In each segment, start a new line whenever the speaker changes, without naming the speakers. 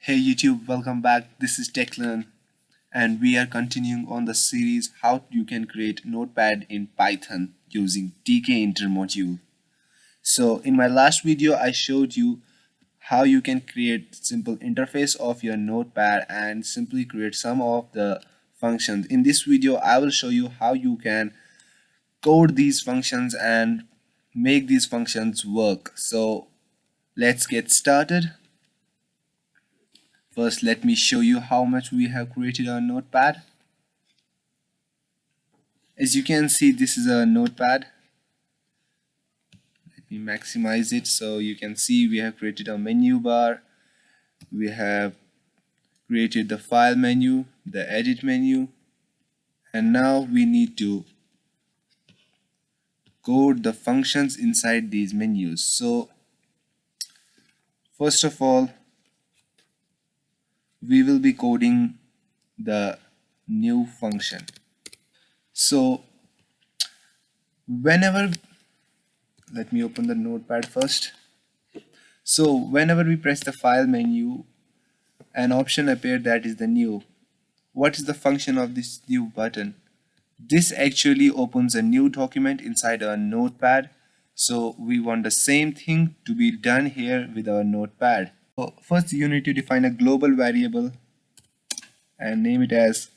Hey YouTube, welcome back. This is TechLearn and we are continuing on the series how you can create notepad in Python using tkinter module. So in my last video I showed you how you can create simple interface of your notepad and simply create some of the functions. In this video I will show you how you can code these functions and make these functions work. So let's get started. First, let me show you how much we have created our notepad. As you can see, this is a notepad. Let me maximize it so you can see we have created a menu bar. We have created the file menu, the edit menu, and now we need to code the functions inside these menus. So first of all, we will be coding the new function. So whenever, let me open the notepad first. So whenever we press the file menu, an option appears that is the new. What is the function of this new button? This actually opens a new document inside our notepad. So we want the same thing to be done here with our notepad. So first you need to define a global variable and name it as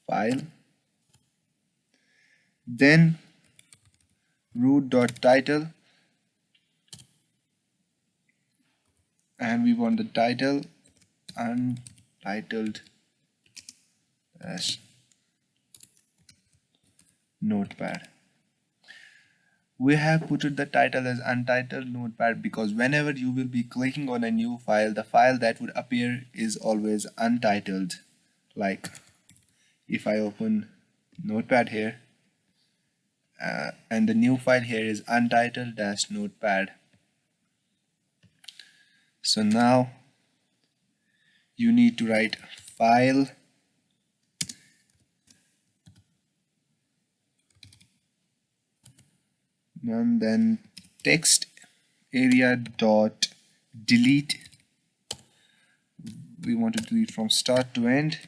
file. Then root.title, and we want the title untitled as notepad. We have put the title as untitled notepad because whenever you will be clicking on a new file, the file that would appear is always untitled. Like if I open notepad here and the new file here is untitled-notepad. So now you need to write file and then text area dot delete. We want to delete from start to end.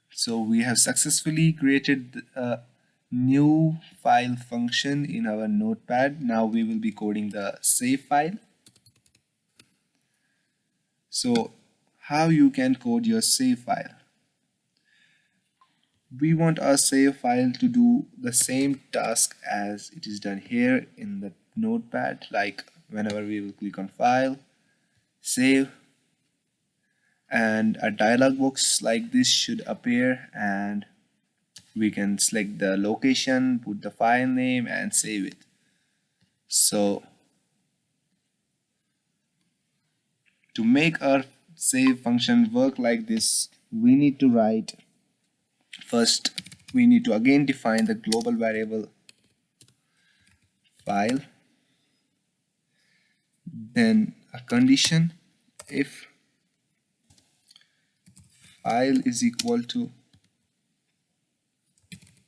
So we have successfully created a new file function in our notepad. Now we will be coding the save file. So how you can code your save file? We want our save file to do the same task as it is done here in the notepad. Like whenever we will click on file, save, and a dialog box like this should appear, and we can select the location, put the file name and save it. So to make our save function work like this, we need to write, first we need to again define the global variable file, then a condition if file is equal to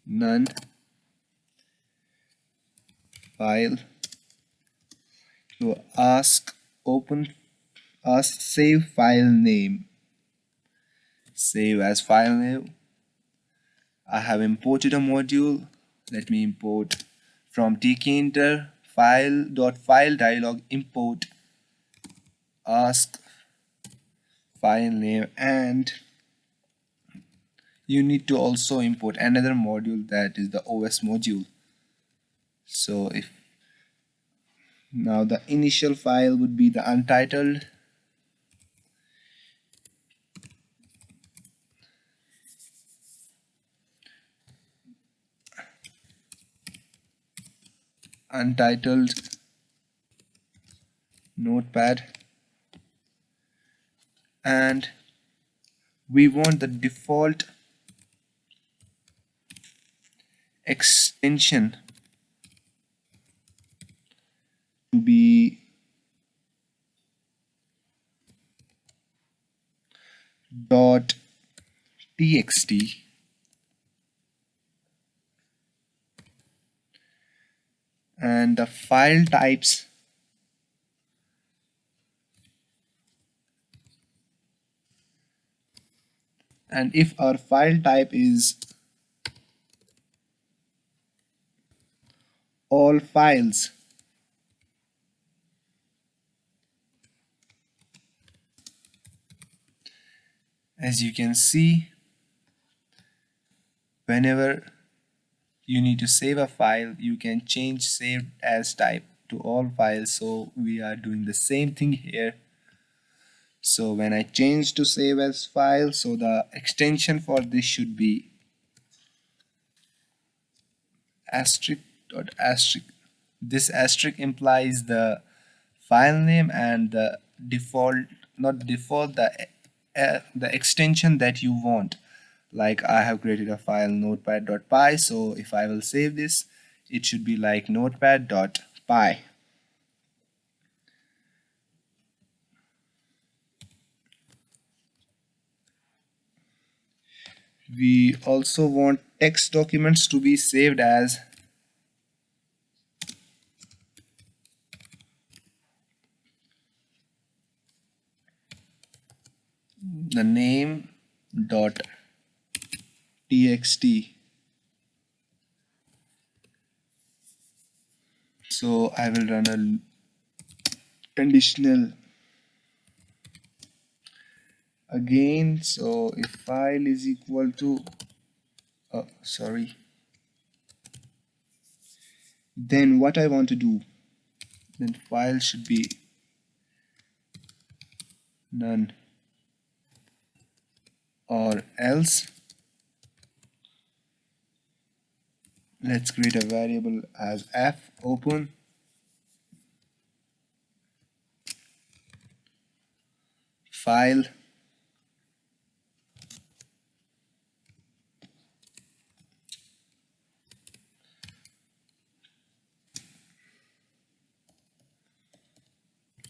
none, file to ask save file name, save as file name. I have imported a module. Let me import from tkinter file.file dialog import ask file name, and you need to also import another module, that is the OS module. So if now the initial file would be the untitled, notepad, and we want the default extension to be .txt, and the file types, and if our file type is all files, as you can see, whenever you need to save a file, you can change saved as type to all files. So we are doing the same thing here. So when I change to save as file, so the extension for this should be asterisk dot asterisk. This asterisk implies the file name and the default, not default, the extension that you want. Like I have created a file notepad.py, so if I will save this, it should be like notepad.py. We also want text documents to be saved as the name dot txt. So I will run a conditional again. So if file is equal to sorry, then what I want to do, then file should be none, or else let's create a variable as f open file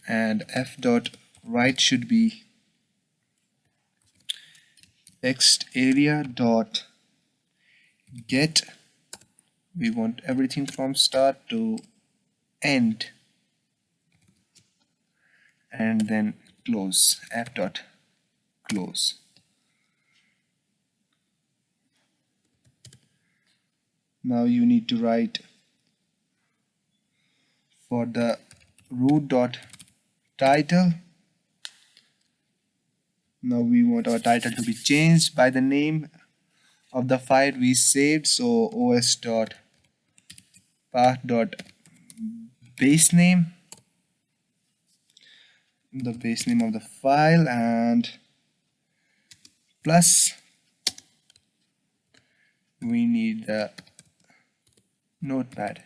and f dot write should be text area dot get. We want everything from start to end, and then close, f dot close. Now you need to write for the root dot title. Now we want our title to be changed by the name of the file we saved, so os dot path dot base name, the base name of the file, and plus we need the notepad.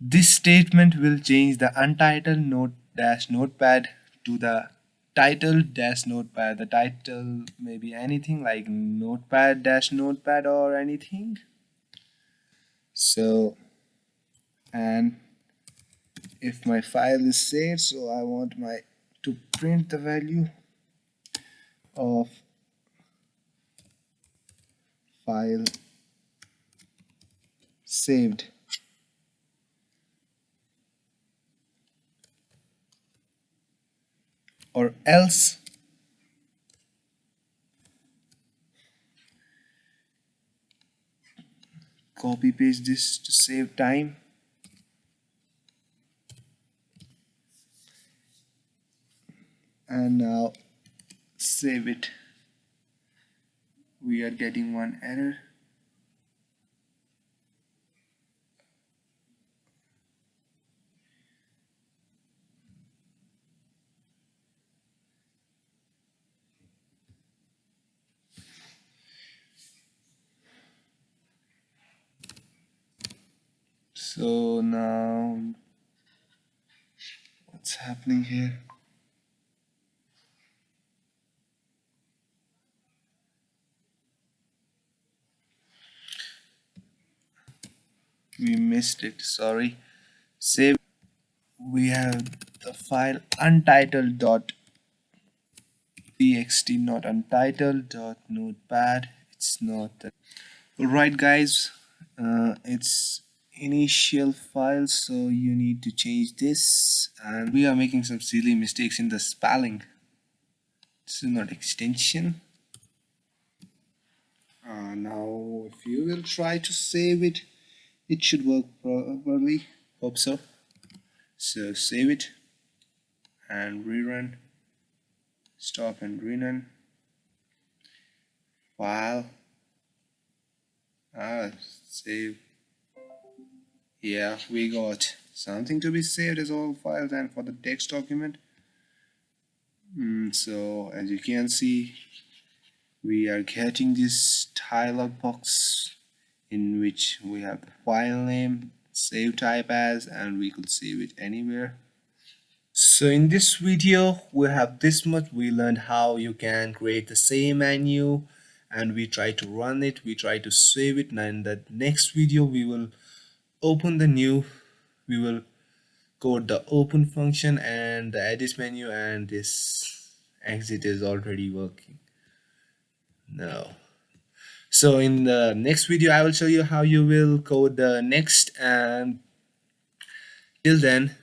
This statement will change the untitled note dash notepad to the title dash notepad. The title may be anything like notepad dash notepad or anything. So, and if my file is saved, so I want my to print the value of file saved, or else copy paste this to save time, and now save it. We are getting one error. So now what's happening here? We missed it, sorry. Save. We have the file untitled dot txt, not untitled dot notepad. It's not that. Alright guys, it's initial file, so you need to change this, and we are making some silly mistakes in the spelling. This is not extension. Now if you will try to save it, it should work properly. Hope so. So save it and rerun. Stop and rerun. File. Save. Yeah, we got something to be saved as all files and for the text document. So as you can see, we are getting this dialog box in which we have the file name, save type as, and we could save it anywhere. So in this video we have this much. We learned how you can create the same menu, and we try to run it, we try to save it. Now in the next video we will open the new, we will code the open function and the edit menu, and this exit is already working now. So in the next video I will show you how you will code the next, and till then